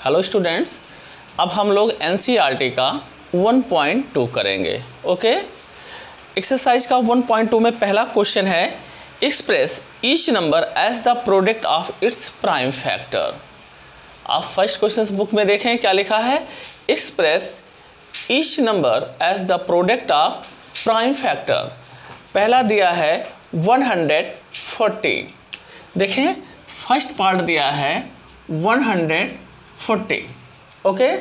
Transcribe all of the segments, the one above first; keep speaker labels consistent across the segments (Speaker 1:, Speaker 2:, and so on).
Speaker 1: Hello students, अब हम लोग एनसीईआरटी का 1.2 करेंगे। ओके, एक्सरसाइज का 1.2 में पहला क्वेश्चन है express each number as the product of its prime factor. आप फर्स्ट क्वेश्चन बुक में देखें क्या लिखा है, express each number as the product of prime factor. पहला दिया है 140। देखें फर्स्ट पार्ट दिया है 140। ओके,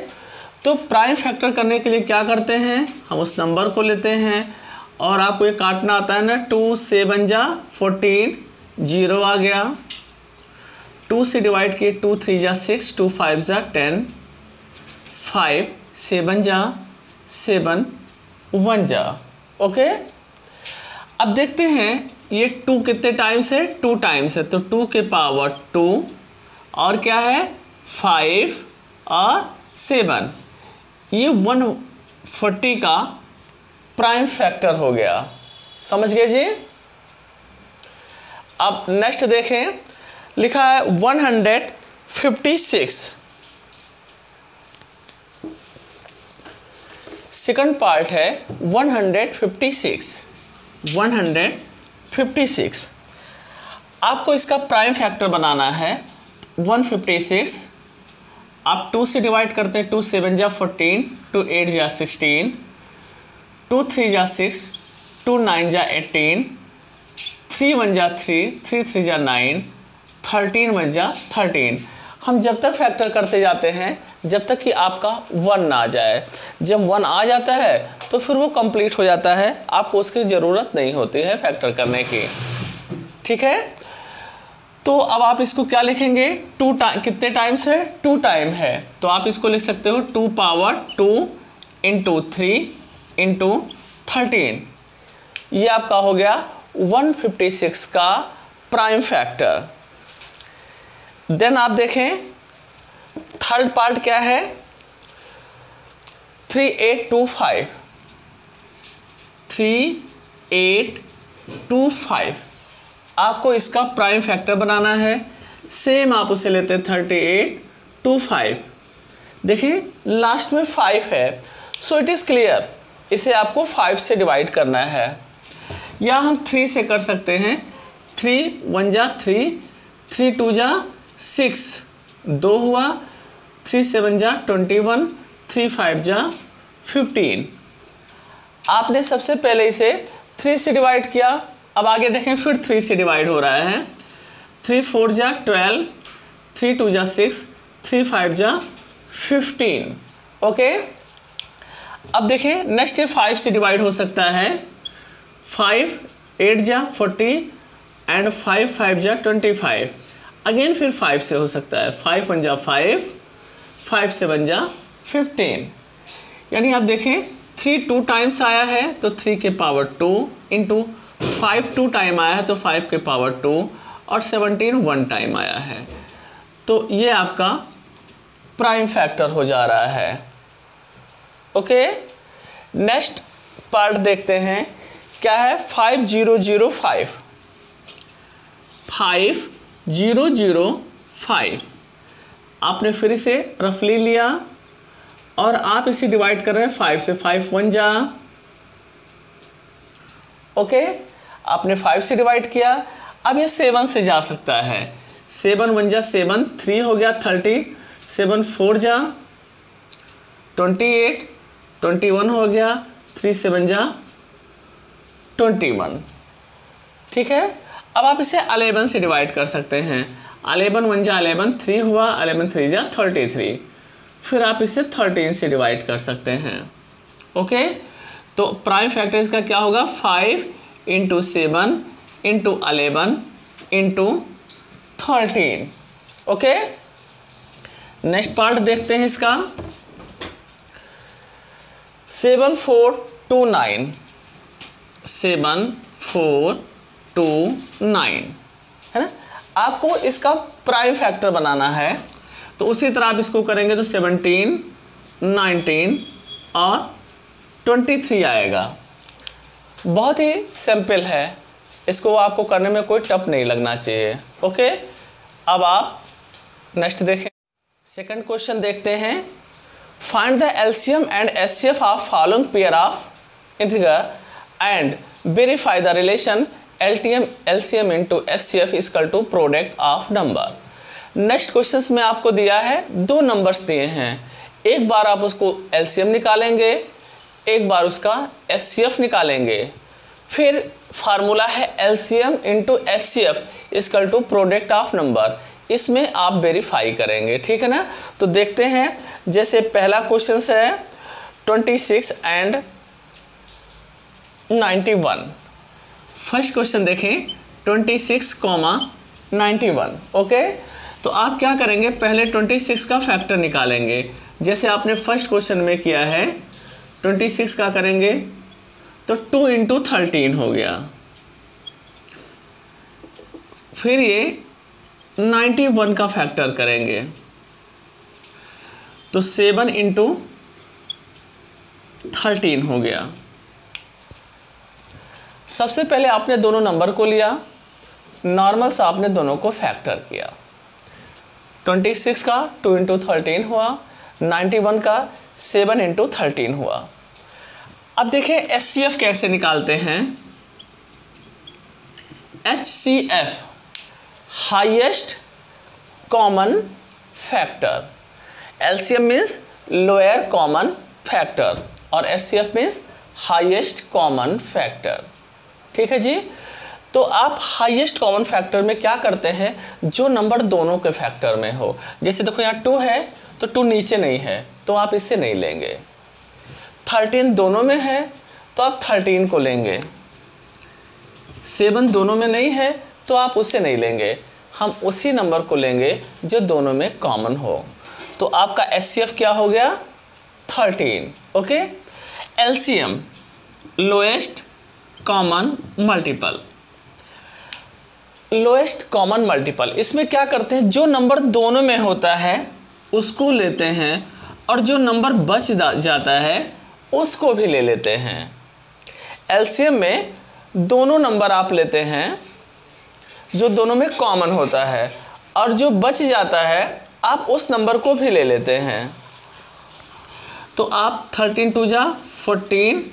Speaker 1: तो प्राइम फैक्टर करने के लिए क्या करते हैं, हम उस नंबर को लेते हैं और आपको ये काटना आता है ना, 2 से 7 जा 14, 0 आ गया। 2 से डिवाइड किए, 2 3 जा 6, 2 5 जा 10, 5 7 जा 7, 1 जा। ओके, अब देखते हैं ये 2 कितने टाइम्स है, 2 टाइम्स है, तो 2 के पावर 2 और क्या है 5 और 7, ये 140 का प्राइम फैक्टर हो गया। समझ गए जी। अब नेक्स्ट देखें, लिखा है 156। सेकंड पार्ट है 156। आपको इसका प्राइम फैक्टर बनाना है 156। आप 2 से डिवाइड करते हैं, 2 7 जा 14, 2 8 जा 16, 2 3 जा 6, 2 9 जा 18, 3 1 जा 3, 3 3 जा 9, 13 1 जा 13। हम जब तक फैक्टर करते जाते हैं जब तक कि आपका 1 ना आ जाए। जब 1 आ जाता है तो फिर वो कंप्लीट हो जाता है, आपको उसकी ज़रूरत नहीं होती है फैक्टर करने की। ठीक है, तो अब आप इसको क्या लिखेंगे, 2 कितने टाइम्स है, 2 टाइम है, तो आप इसको लिख सकते हो 2 पावर 2 इंटू 3 इंटू 13। ये आपका हो गया 156 का प्राइम फैक्टर। देन आप देखें थर्ड पार्ट क्या है, 3825। 3825 आपको इसका प्राइम फैक्टर बनाना है। सेम आप उसे लेते हैं 3825। देखिए लास्ट में 5 है, सो इट इज़ क्लियर, इसे आपको 5 से डिवाइड करना है, या हम 3 से कर सकते हैं। 3 1 जा 3, 3 2 जा 6, 2 हुआ, 3 7 जा 21, 3 5 जा 15। आपने सबसे पहले इसे 3 से डिवाइड किया, अब आगे देखें फिर 3 से डिवाइड हो रहा है। 3 4 जा 12, 3 2 जा 6, 3 5 जा 15। ओके, अब देखें नेक्स्ट 5 से डिवाइड हो सकता है। 5 8 जा 40 एंड 5 5 जा 25। अगेन फिर 5 से हो सकता है, 5 1 जा 5, 5 7 जा 15। यानी आप देखें 3 2 टाइम्स आया है तो 3 के पावर 2 इंटू 5 2 टाइम आया है तो 5 के पावर 2 और 17 1 टाइम आया है, तो ये आपका प्राइम फैक्टर हो जा रहा है। ओके, नेक्स्ट पार्ट देखते हैं क्या है, 5005। 5005 आपने फिर से रफली लिया और आप इसे डिवाइड कर रहे हैं 5 से। 5 1 जा, ओके, आपने 5 से डिवाइड किया। अब ये 7 से जा सकता है, 7 1 जा 7, 3 हो गया 30, 7 4 जा 28, 21 हो गया, 3 7 जा 21। ठीक है, अब आप इसे 11 से डिवाइड कर सकते हैं। 11 1 जा 11, 3 हुआ, 11 3 जा 33, फिर आप इसे 13 से डिवाइड कर सकते हैं। ओके, तो प्राइम फैक्टर इसका क्या होगा, 5 into 7 into 11 into 13। Okay, next part देखते हैं इसका, 7429। 7429 है ना, आपको इसका प्राइम फैक्टर बनाना है, तो उसी तरह आप इसको करेंगे तो 17 19 और 23 आएगा। बहुत ही सिंपल है, इसको आपको करने में कोई टफ नहीं लगना चाहिए। ओके, अब आप नेक्स्ट देखें, सेकंड क्वेश्चन देखते हैं। Find the LCM and HCF of following pair of integer and verify the relation LCM LCM into HCF equal to product of number. Next question में आपको दिया है, दो नंबर्स दिए हैं, एक बार आप उसको एलसीएम निकालेंगे, एक बार उसका एचसीएफ निकालेंगे, फिर फार्मूला है LCM into HCF equal to product of number, इसमें आप वेरीफाई करेंगे, ठीक है ना। तो देखते हैं, जैसे पहला क्वेश्चन है 26 एंड 91। फर्स्ट क्वेश्चन देखें 26,91। ओके, तो आप क्या करेंगे, पहले 26 का फैक्टर निकालेंगे, जैसे आपने फर्स्ट क्वेश्चन में किया है। 26 का करेंगे तो 2 इंटू 13 हो गया। फिर ये 91 का फैक्टर करेंगे तो 7 इंटू 13 हो गया। सबसे पहले आपने दोनों नंबर को लिया, नॉर्मल से आपने दोनों को फैक्टर किया। 26 का 2 इंटू 13 हुआ, 91 का 7 इंटू 13 हुआ। अब देखें एचसीएफ कैसे निकालते हैं। HCF highest common factor, LCM means lower common factor और HCF means highest common factor, ठीक है जी। तो आप हाईएस्ट कॉमन फैक्टर में क्या करते हैं, जो नंबर दोनों के फैक्टर में हो, जैसे देखो यहाँ 2 है तो 2 नीचे नहीं है तो आप इससे नहीं लेंगे। 13 दोनों में है तो आप 13 को लेंगे। 7 दोनों में नहीं है तो आप उसे नहीं लेंगे, हम उसी नंबर को लेंगे जो दोनों में कॉमन हो। तो आपका एचसीएफ क्या हो गया, 13। Okay, LCM lowest common multiple, lowest common multiple, इसमें क्या करते हैं, जो नंबर दोनों में होता है उसको लेते हैं और जो नंबर बच जाता है उसको भी ले लेते हैं। एलसीएम में दोनों नंबर आप लेते हैं जो दोनों में कॉमन होता है और जो बच जाता है आप उस नंबर को भी ले लेते हैं। तो आप 13 टू जा 14,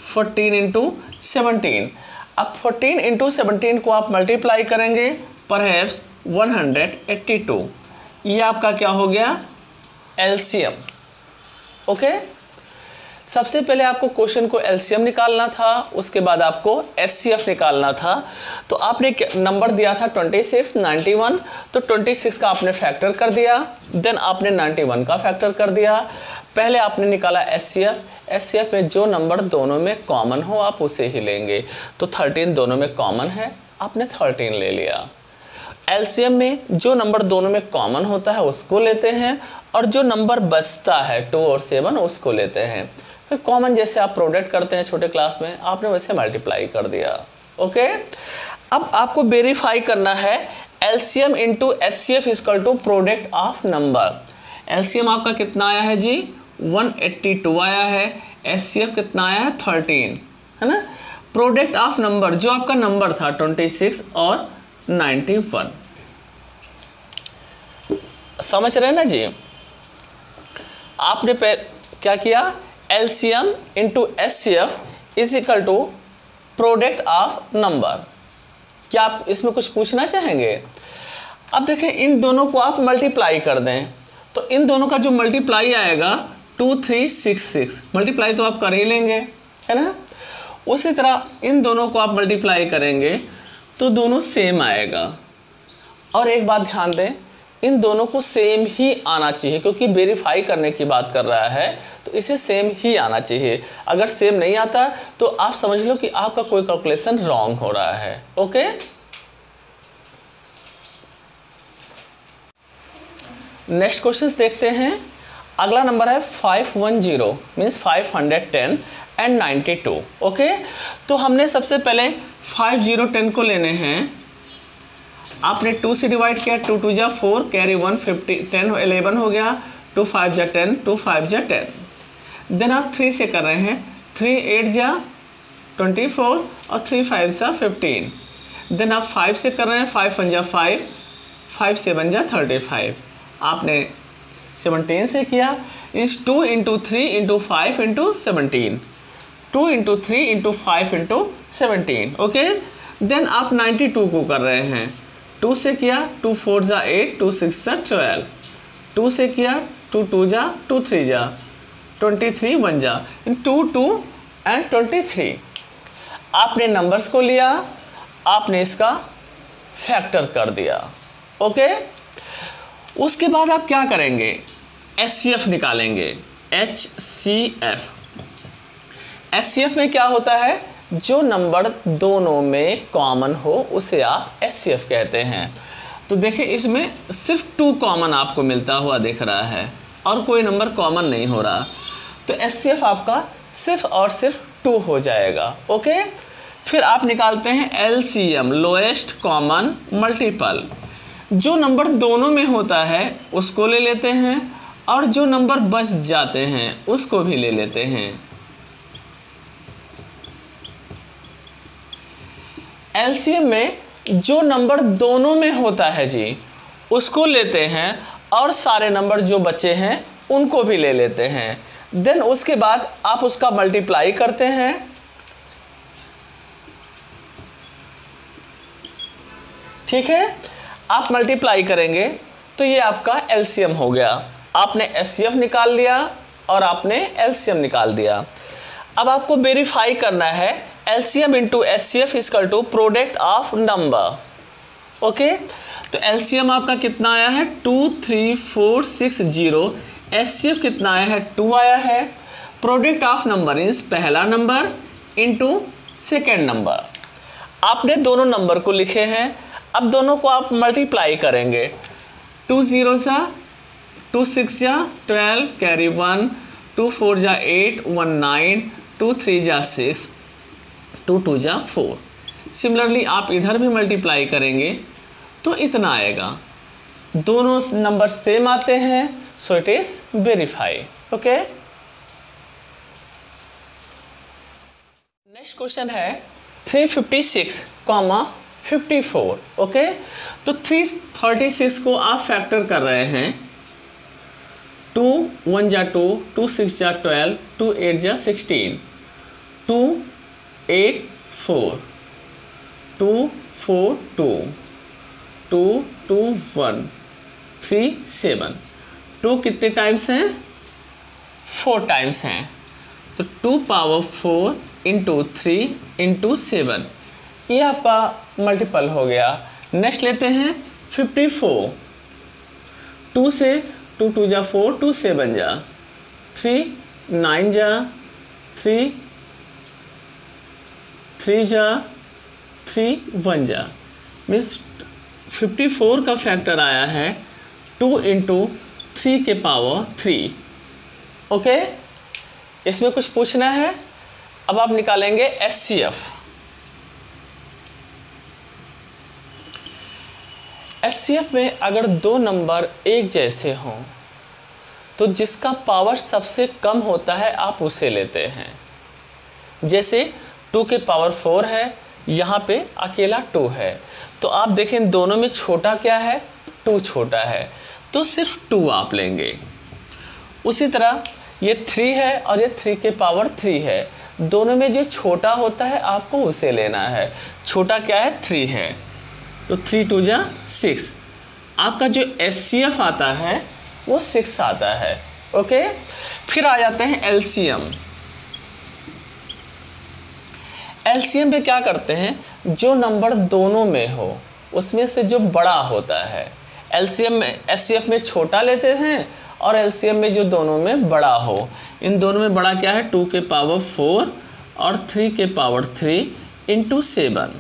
Speaker 1: 14 इंटू 17। अब 14 इंटू 17 को आप मल्टीप्लाई करेंगे, परहैप्स 182। ये आपका क्या हो गया, एलसीएम। ओके, सबसे पहले आपको क्वेश्चन को एलसीएम निकालना था, उसके बाद आपको एचसीएफ निकालना था। तो आपने नंबर दिया था 26, 91, तो 26 का आपने फैक्टर कर दिया, देन आपने 91 का फैक्टर कर दिया। पहले आपने निकाला एचसीएफ, एचसीएफ में जो नंबर दोनों में कॉमन हो आप उसे ही लेंगे। तो 13 दोनों में कॉमन है, आपने 13 ले लिया। एलसीएम में जो नंबर दोनों में कॉमन होता है उसको लेते हैं और जो नंबर बचता है 2 और 7 उसको लेते हैं। फिर कॉमन जैसे आप प्रोडक्ट करते हैं छोटे क्लास में, आपने वैसे मल्टीप्लाई कर दिया। ओके, अब आपको वेरीफाई करना है LCM into HCF equal to product of number. LCM आपका कितना आया है जी, 182 आया है, एचसीएफ कितना आया है 13, है ना। प्रोडक्ट ऑफ नंबर जो आपका नंबर था 26 और 91, समझ रहे हैं ना जी। आपने क्या किया, LCM into HCF is equal to product of number. क्या आप इसमें कुछ पूछना चाहेंगे। अब देखें, इन दोनों को आप मल्टीप्लाई कर दें तो इन दोनों का जो मल्टीप्लाई आएगा 2366, मल्टीप्लाई तो आप कर ही लेंगे, है ना। उसी तरह इन दोनों को आप मल्टीप्लाई करेंगे तो दोनों सेम आएगा। और एक बात ध्यान दें, इन दोनों को सेम ही आना चाहिए, क्योंकि वेरीफाई करने की बात कर रहा है तो इसे सेम ही आना चाहिए। अगर सेम नहीं आता तो आप समझ लो कि आपका कोई कैलकुलेशन रॉन्ग हो रहा है। ओके, नेक्स्ट क्वेश्चन देखते हैं। अगला नंबर है 510 मीन्स 510 एंड 92। ओके, तो हमने सबसे पहले 5010 को लेने हैं। आपने 2 से डिवाइड किया, 2 2 जा 4, कैरी 1, 50 10 11 हो गया, 2 5 जा 10, 2 5 जा 10। देन आप 3 से कर रहे हैं, 3 8 जा 24 और 3 5 जा 15। देन आप 5 से कर रहे हैं, 5 1 जा 5, 5 7 जा 35। आपने 17 से किया, इस 2 into 3 into 5 into 17, 2 into 3 into 5 into 17, okay. Then आप 92 को कर रहे हैं, 2 से किया, 2 4 जा 8, 2 6 जा 12, 2 से किया, 2 2 जा 2 3 जा 23, 1 जा 2 2 एंड 23। आपने नंबर्स को लिया, आपने इसका फैक्टर कर दिया, ओके। उसके बाद आप क्या करेंगे, HCF निकालेंगे, HCF। HCF में क्या होता है, जो नंबर दोनों में कॉमन हो उसे आप HCF कहते हैं। तो देखिए इसमें सिर्फ 2 कॉमन आपको मिलता हुआ दिख रहा है और कोई नंबर कॉमन नहीं हो रहा, तो HCF आपका सिर्फ और सिर्फ 2 हो जाएगा, ओके। फिर आप निकालते हैं LCM, लोएस्ट कॉमन मल्टीपल। जो नंबर दोनों में होता है उसको ले लेते हैं और जो नंबर बच जाते हैं उसको भी ले लेते हैं। LCM में जो नंबर दोनों में होता है जी उसको लेते हैं और सारे नंबर जो बचे हैं उनको भी ले लेते हैं। देन उसके बाद आप उसका मल्टीप्लाई करते हैं, ठीक है। आप मल्टीप्लाई करेंगे तो ये आपका LCM हो गया। आपने HCF निकाल लिया और आपने LCM निकाल दिया। अब आपको वेरीफाई करना है LCM into HCF equal to product of number, okay. तो LCM आपका कितना आया है 2 3 4 6 0, HCF कितना आया है 2 आया है। प्रोडक्ट ऑफ नंबर इज पहला नंबर इंटू सेकेंड नंबर। आपने दोनों नंबर को लिखे हैं, अब दोनों को आप मल्टीप्लाई करेंगे, 2 0 जा 2 6 जा 12 कैरी 1, 2 4 जा 8 1 9, 2 3 जा 6, 2 2 जा 4। सिमिलरली आप इधर भी मल्टीप्लाई करेंगे तो इतना आएगा। दोनों नंबर सेम आते हैं, सो it is verify, okay. Next question है 356, 54, ओके। तो 336 को आप फैक्टर कर रहे हैं, 2 1 जा 2, 2 6 जा 12, 2 8 जा 16, 2 8 4, 2 4 2, 2 2 1 3 7। 2 कितने टाइम्स हैं, 4 टाइम्स हैं, तो 2 पावर 4 इंटू 3 इंटू 7, ये आपका मल्टीपल हो गया। नेक्स्ट लेते हैं 54, 2 से 2 2 जा 4, 2 7 जा 3, 9 जा 3, 3 जा 3, 1 जा, मीन्स 54 का फैक्टर आया है 2 इंटू 3 के पावर 3, ओके। इसमें कुछ पूछना है। अब आप निकालेंगे HCF। HCF में अगर दो नंबर एक जैसे हों तो जिसका पावर सबसे कम होता है आप उसे लेते हैं। जैसे 2 के पावर 4 है, यहाँ पे अकेला 2 है, तो आप देखें दोनों में छोटा क्या है, 2 छोटा है, तो सिर्फ 2 आप लेंगे। उसी तरह ये 3 है और ये 3 के पावर 3 है, दोनों में जो छोटा होता है आपको उसे लेना है। छोटा क्या है, 3 है, तो 3 2 जा 6। आपका जो HCF आता है वो 6 आता है, ओके। फिर आ जाते हैं LCM। LCM पे क्या करते हैं, जो नंबर दोनों में हो उसमें से जो बड़ा होता है, LCM में HCF में छोटा लेते हैं और LCM में जो दोनों में बड़ा हो। इन दोनों में बड़ा क्या है, 2 के पावर 4 और 3 के पावर 3 इंटू 7।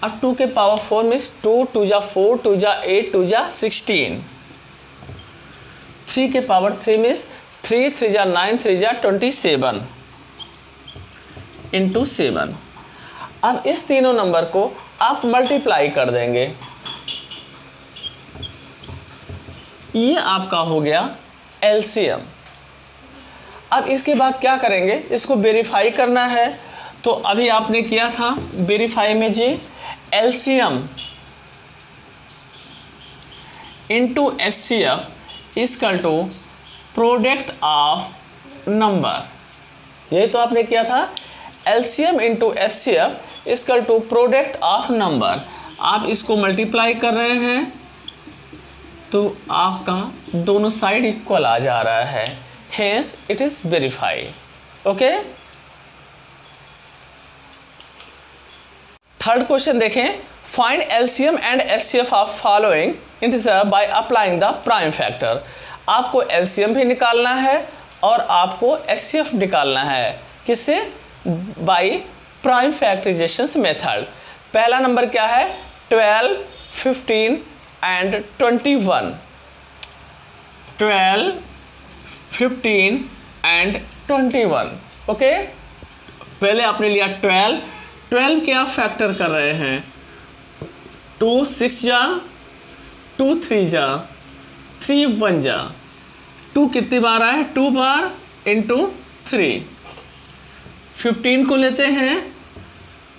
Speaker 1: अब 2 के पावर 4 मीन्स 2 2 जा 4, 2 जा 8, 2 जा 16। 3 के पावर 3 मीन्स 3 3 जा 9, 3 जा 27 इंटू 7। अब इस तीनों नंबर को आप मल्टीप्लाई कर देंगे, ये आपका हो गया LCM। अब इसके बाद क्या करेंगे, इसको वेरीफाई करना है। तो अभी आपने किया था वेरीफाई में जी LCM into HCF equal to product of number. यही तो आपने किया था, LCM into HCF equal to product of number. आप इसको मल्टीप्लाई कर रहे हैं तो आपका दोनों साइड इक्वल आ जा रहा है, hence it is verified. Okay, third question देखें, find LCM and HCF of following integer by applying the prime factor. आपको एलसीएम भी निकालना है और आपको एचसीएफ निकालना है, किससे? By prime factorization method. पहला नंबर क्या है? 12, 15 एंड 21। 12, 15 एंड 21। ओके, पहले आपने लिया 12 के आप फैक्टर कर रहे हैं, 2 6 जा, 2 3 जा, 3 1 जा, 2 कितनी बार आए? 2 बार इंटू 3। 15 को लेते हैं,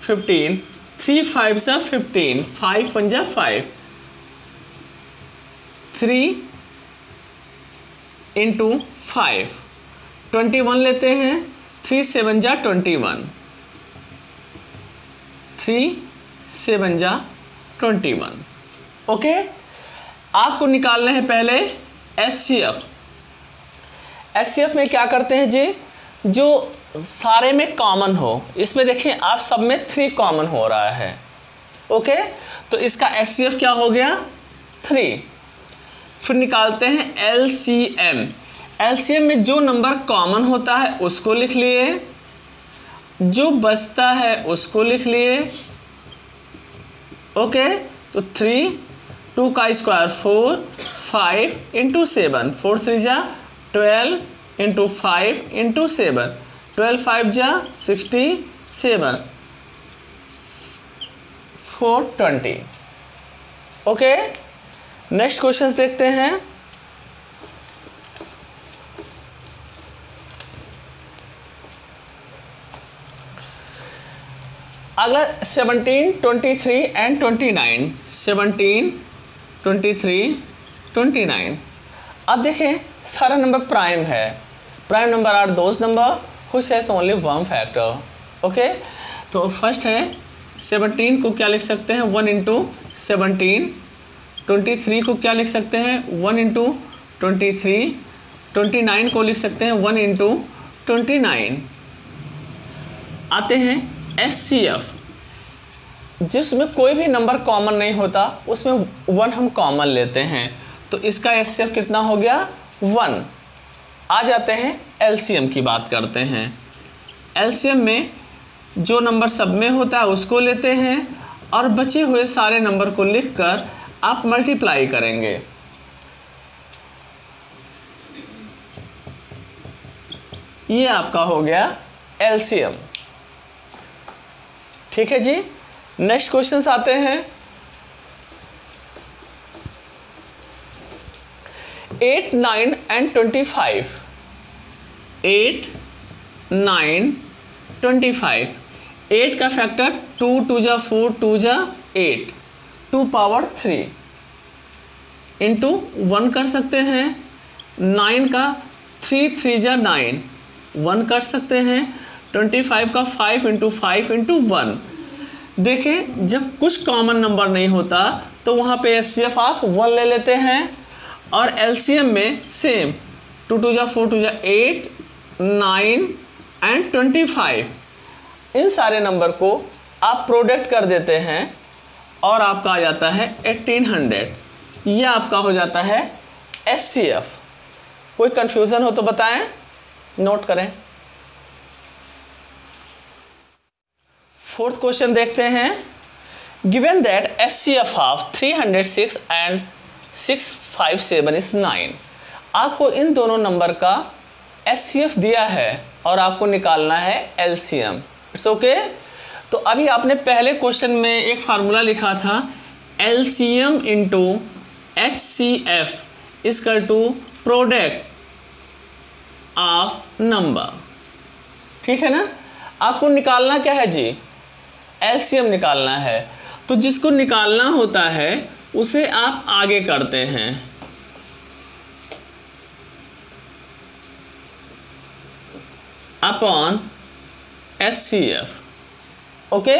Speaker 1: 15, 3 5 जा 15, 5 1 जा 5, 3 इंटू 5। 21 लेते हैं, 3 7 जा 21, 3 7 जा 21। ओके, आपको निकालने हैं पहले एचसीएफ। एचसीएफ में क्या करते हैं जी, जो सारे में कॉमन हो। इसमें देखिए आप सब में 3 कॉमन हो रहा है। ओके, तो इसका एचसीएफ क्या हो गया? 3। फिर निकालते हैं एलसीएम। एलसीएम में जो नंबर कॉमन होता है उसको लिख लिए, जो बचता है उसको लिख लिए। ओके, तो 3, 2 का स्क्वायर 4, 5 इंटू 7, 4 3 जा 12 इंटू 5 इंटू 7, 12 5 जा 67, 420। ओके, नेक्स्ट क्वेश्चंस देखते हैं। अगला 17, 23 एंड 29। 17, 23, 29। अब देखें सारा नंबर प्राइम है। Prime number are those number which has only one factor. Okay, तो फर्स्ट है 17 को क्या लिख सकते हैं? 1 इंटू 17। 23 को क्या लिख सकते हैं? 1 इंटू 23। 29 को लिख सकते हैं 1 इंटू 29। आते हैं एचसीएफ, जिसमें कोई भी नंबर कॉमन नहीं होता, उसमें 1 हम कॉमन लेते हैं, तो इसका एचसीएफ कितना हो गया? 1। आ जाते हैं एलसीएम की बात करते हैं। एलसीएम में जो नंबर सब में होता है उसको लेते हैं और बचे हुए सारे नंबर को लिखकर आप मल्टीप्लाई करेंगे। ये आपका हो गया एलसीएम। ठीक है जी, नेक्स्ट क्वेश्चंस आते हैं। 8, 9 एंड 25। 8, 9, 25। 8 का फैक्टर 2 2 जा 4, 2 जा 8, 2 पावर 3 इंटू 1 कर सकते हैं। 9 का 3 3 जा 9, 1 कर सकते हैं। 25 का 5 इंटू 5 इंटू 1। देखें जब कुछ कॉमन नंबर नहीं होता तो वहाँ पे एचसीएफ आप 1 ले लेते हैं और एलसीएम में सेम 2 2 जा 4, 2 जा 8, 9 एंड 25। इन सारे नंबर को आप प्रोडक्ट कर देते हैं और आपका आ जाता है 1800। यह आपका हो जाता है एचसीएफ। कोई कंफ्यूजन हो तो बताएं, नोट करें। फोर्थ क्वेश्चन देखते हैं। Given that HCF of 306 and 657 is 9। आपको इन दोनों नंबर का एचसीएफ दिया है और आपको निकालना है एलसीएम। It's okay. तो अभी आपने पहले क्वेश्चन में एक फार्मूला लिखा था, LCM into HCF equal to product of number. ठीक है ना। आपको निकालना क्या है जी? एलसीएम निकालना है। तो जिसको निकालना होता है उसे आप आगे करते हैं। Upon HCF। ओके,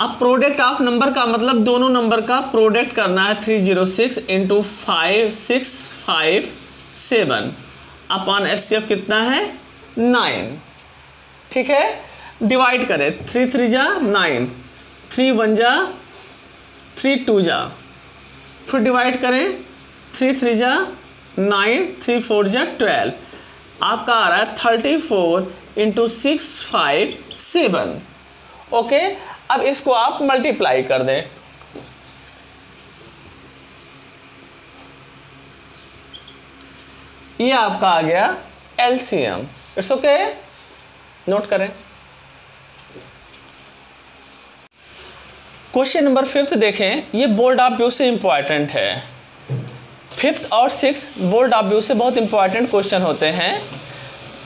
Speaker 1: अब प्रोडक्ट ऑफ नंबर का मतलब दोनों नंबर का प्रोडक्ट करना है 306 इंटू 5657 अपॉन HCF कितना है 9। ठीक है, डिवाइड करें 3 3 जा 9, 3 1 जा 3 2 जा, फिर डिवाइड करें 3 3 जा 9, 3 4 जा 12, आपका आ रहा है 34 इंटू 657। ओके, अब इसको आप मल्टीप्लाई कर दें। ये आपका आ गया LCM। इट्स ओके, नोट करें। क्वेश्चन नंबर 5 देखें, ये बोर्ड ऑफ व्यू से इंपॉर्टेंट है। 5th और 6th बोर्ड ऑफ व्यू से बहुत इंपॉर्टेंट क्वेश्चन होते हैं।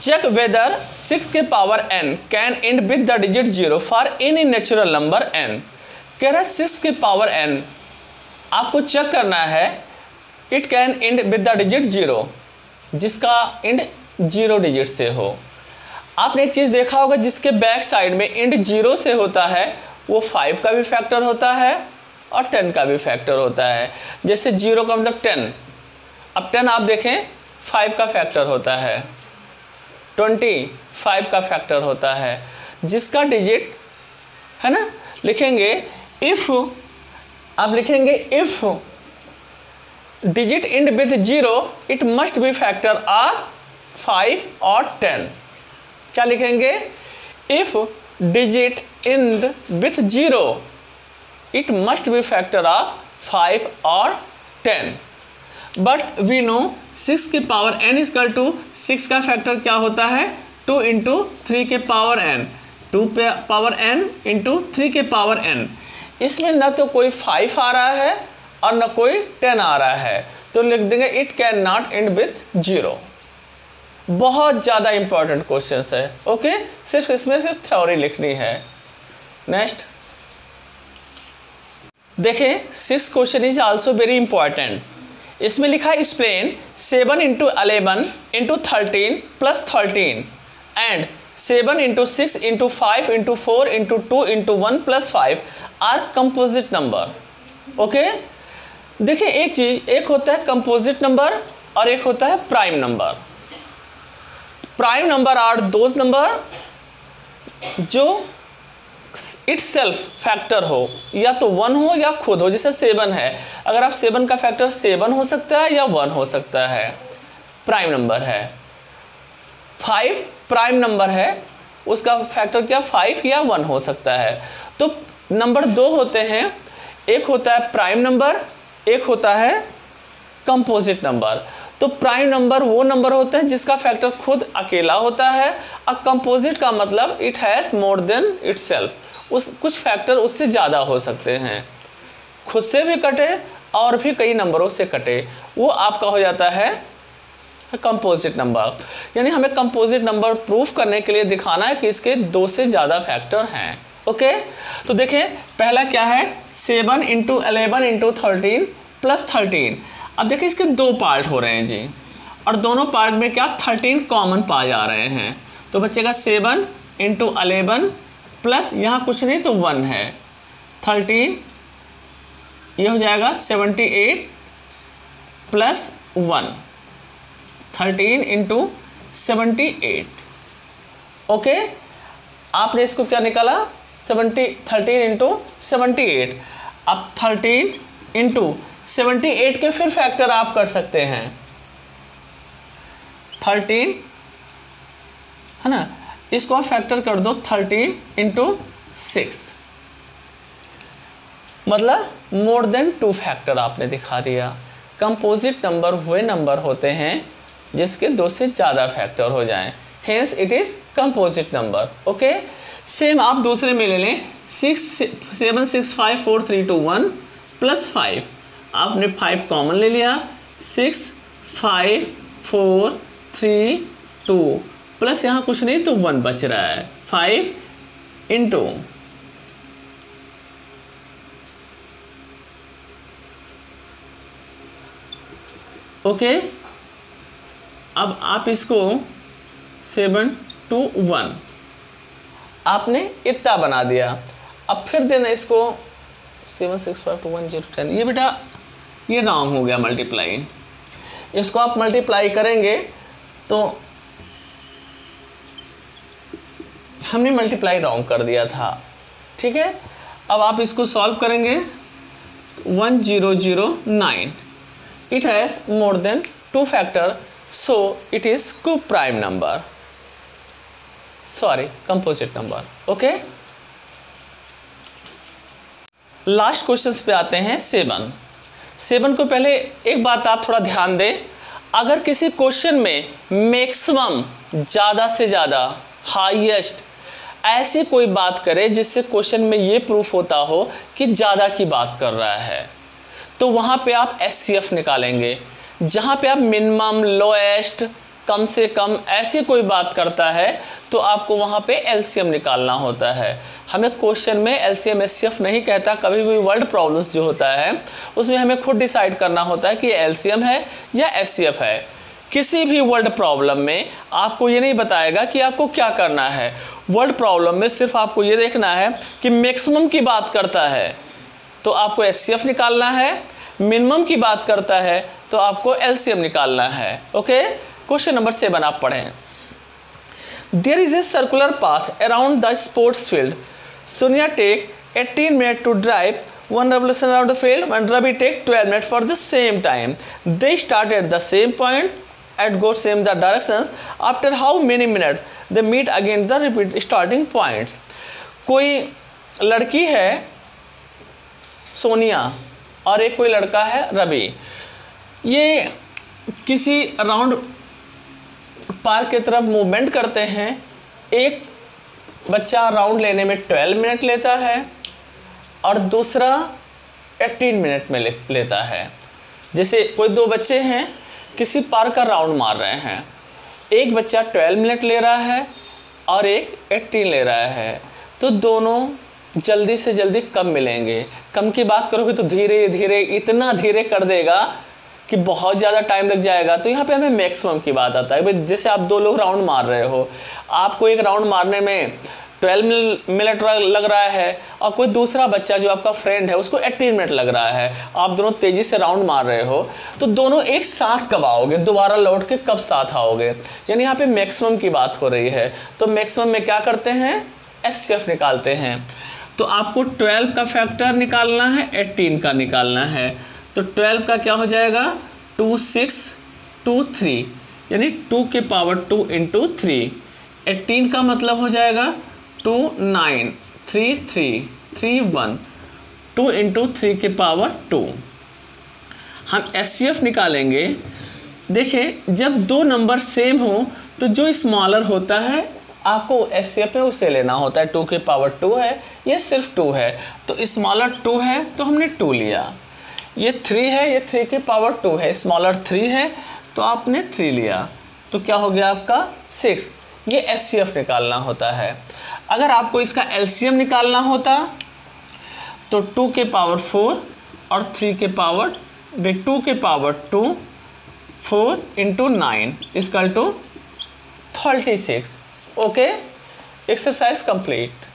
Speaker 1: चेक वेदर 6 के power n can and with the digit 0 for any natural number n। कह रहा है 6 के पावर n आपको चेक करना है, it can and with the digit 0, जिसका एंड 0 डिजिट से हो। आपने एक चीज़ देखा होगा, जिसके बैक साइड में एंड 0 से होता है वो 5 का भी फैक्टर होता है और 10 का भी फैक्टर होता है। जैसे 0 का मतलब 10, अब 10 आप देखें 5 का फैक्टर होता है, 25 का फैक्टर होता है। जिसका डिजिट है ना, लिखेंगे इफ, आप लिखेंगे if digit and with 0 it must be factor of 5 और 10। क्या लिखेंगे, if digit and with 0 it must be factor of 5 और 10। बट वी नो 6 के पावर n इजकल टू 6 का फैक्टर क्या होता है 2 इंटू 3 के पावर n, 2 पे पावर n इंटू 3 के पावर n। इसमें न तो कोई 5 आ रहा है और न कोई 10 आ रहा है, तो लिख देंगे it can not and with 0। बहुत ज़्यादा इंपॉर्टेंट क्वेश्चन है। ओके, सिर्फ इसमें सिर्फ थ्योरी लिखनी है। नेक्स्ट देखें, 6 question is also very important. इसमें लिखा है explain 7 into 11 into 13 plus 13 and 7 into 6 into 5 into 4 into 2 into 1 plus 5 are composite number. Okay, देखिए एक चीज, एक होता है कंपोजिट नंबर और एक होता है prime number. Prime number are those number जो इटसेल्फ फैक्टर हो, या तो 1 हो या खुद हो। जैसे 7 है, अगर आप 7 का फैक्टर 7 हो सकता है या 1 हो सकता है, प्राइम नंबर है। 5 प्राइम नंबर है, उसका फैक्टर क्या 5 या 1 हो सकता है। तो नंबर 2 होते हैं, एक होता है प्राइम नंबर, एक होता है कंपोजिट नंबर। तो प्राइम नंबर वो नंबर होते हैं जिसका फैक्टर खुद अकेला होता है, और कंपोजिट का मतलब it has more then itself, उस कुछ फैक्टर उससे ज़्यादा हो सकते हैं, खुद से भी कटे और भी कई नंबरों से कटे, वो आपका हो जाता है कंपोजिट नंबर। यानी हमें कंपोजिट नंबर प्रूफ करने के लिए दिखाना है कि इसके 2 से ज़्यादा फैक्टर हैं। ओके, तो देखें पहला क्या है 7 इंटू 11 इंटू 13 प्लस 13। अब देखिए इसके 2 पार्ट हो रहे हैं जी, और दोनों पार्ट में क्या 13 कॉमन पाए जा रहे हैं, तो बचेगा 7 इंटू 11 प्लस यहाँ कुछ नहीं तो 1 है 13, ये हो जाएगा 78 प्लस 1, 13 इंटू 78। ओके, आपने इसको क्या निकाला 13 इंटू 78। अब 13 इंटू 78 के फिर फैक्टर आप कर सकते हैं, 13 है ना, इसको आप फैक्टर कर दो 13 इंटू 6, मतलब मोर देन 2 फैक्टर आपने दिखा दिया। कंपोजिट नंबर वे नंबर होते हैं जिसके 2 से ज़्यादा फैक्टर हो जाएं, hence it is composite number. Okay, same आप दूसरे में ले लें 7 6 5 4 3 2 1 प्लस 5, आपने 5 कॉमन ले लिया, 6 5 4 3 2 प्लस यहाँ कुछ नहीं तो 1 बच रहा है 5 इंटू ओके। अब आप इसको 7 2 1, आपने इतना बना दिया। अब फिर देना इसको 7 6 5 2 1 0 10, ये बेटा ये रॉन्ग हो गया मल्टीप्लाई। इसको आप मल्टीप्लाई करेंगे तो हमने मल्टीप्लाई रॉन्ग कर दिया था, ठीक है। अब आप इसको सॉल्व करेंगे 1009, it has more than 2 factor, so it is coprime number, sorry composite number. Okay, last question पे आते हैं 7 को। पहले एक बात आप थोड़ा ध्यान दें, अगर किसी क्वेश्चन में मैक्सिमम, ज़्यादा से ज़्यादा, हाईएस्ट ऐसी कोई बात करे जिससे क्वेश्चन में ये प्रूफ होता हो कि ज़्यादा की बात कर रहा है, तो वहाँ पे आप एचसीएफ निकालेंगे। जहाँ पे आप मिनिमम, लोएस्ट, कम से कम ऐसी कोई बात करता है तो आपको वहाँ पे एलसीएम निकालना होता है। हमें क्वेश्चन में एलसीएम एचसीएफ नहीं कहता, कभी भी वर्ड प्रॉब्लम्स जो होता है उसमें हमें खुद डिसाइड करना होता है कि एलसीएम है या एचसीएफ है। किसी भी वर्ड प्रॉब्लम में आपको ये नहीं बताएगा कि आपको क्या करना है। वर्ड प्रॉब्लम में सिर्फ आपको ये देखना है कि मैक्सिमम की बात करता है तो आपको एचसीएफ निकालना है, मिनिमम की बात करता है तो आपको एलसीएम निकालना है। ओके, क्वेश्चन नंबर 7 आप पढ़ें। There is a circular path around the sports field. Sonia take 18 minute to drive 1 revolution around the field, and Ravi take 12 minutes for the same time. They start at the same point and go same the directions. After how many minutes they meet again the repeat starting points. कोई लड़की है सोनिया और एक कोई लड़का है रवि, ये किसी राउंड पार्क की तरफ मूवमेंट करते हैं। एक बच्चा राउंड लेने में 12 मिनट लेता है और दूसरा 18 मिनट में लेता है। जैसे कोई 2 बच्चे हैं किसी पार्क का राउंड मार रहे हैं, एक बच्चा 12 मिनट ले रहा है और एक 18 ले रहा है, तो दोनों जल्दी से जल्दी कब मिलेंगे। कम की बात करोगे तो धीरे धीरे, इतना धीरे कर देगा कि बहुत ज़्यादा टाइम लग जाएगा। तो यहाँ पे हमें मैक्सिमम की बात आता है। भाई जैसे आप 2 लोग राउंड मार रहे हो, आपको एक राउंड मारने में 12 मिनट लग रहा है और कोई दूसरा बच्चा जो आपका फ्रेंड है उसको 18 मिनट लग रहा है, आप दोनों तेज़ी से राउंड मार रहे हो, तो दोनों एक साथ कब आओगे, दोबारा लौट के कब साथ आओगे। यानी यहाँ पे मैक्सिमम की बात हो रही है। तो मैक्सिमम में क्या करते हैं, एचसीएफ निकालते हैं। तो आपको 12 का फैक्टर निकालना है, 18 का निकालना है। तो 12 का क्या हो जाएगा 2 6 2 3, यानी 2 के पावर 2 इंटू 3। 18 का मतलब हो जाएगा 2 9 3 3 3 1, 2 इंटू 3 के पावर 2। हम एचसीएफ निकालेंगे। देखिए जब 2 नंबर सेम हो तो जो स्मॉलर होता है आपको एचसीएफ में उसे लेना होता है। 2 के पावर 2 है, ये सिर्फ 2 है तो स्मॉलर 2 है तो हमने 2 लिया। ये 3 है, ये 3 के पावर 2 है, स्मॉलर 3 है तो आपने 3 लिया। तो क्या हो गया आपका 6। ये एचसीएफ निकालना होता है। अगर आपको इसका एलसीएम निकालना होता तो 2 के पावर 4 और 3 के पावर 2 के power 2 4 into 9 equal to 36। Okay, exercise complete.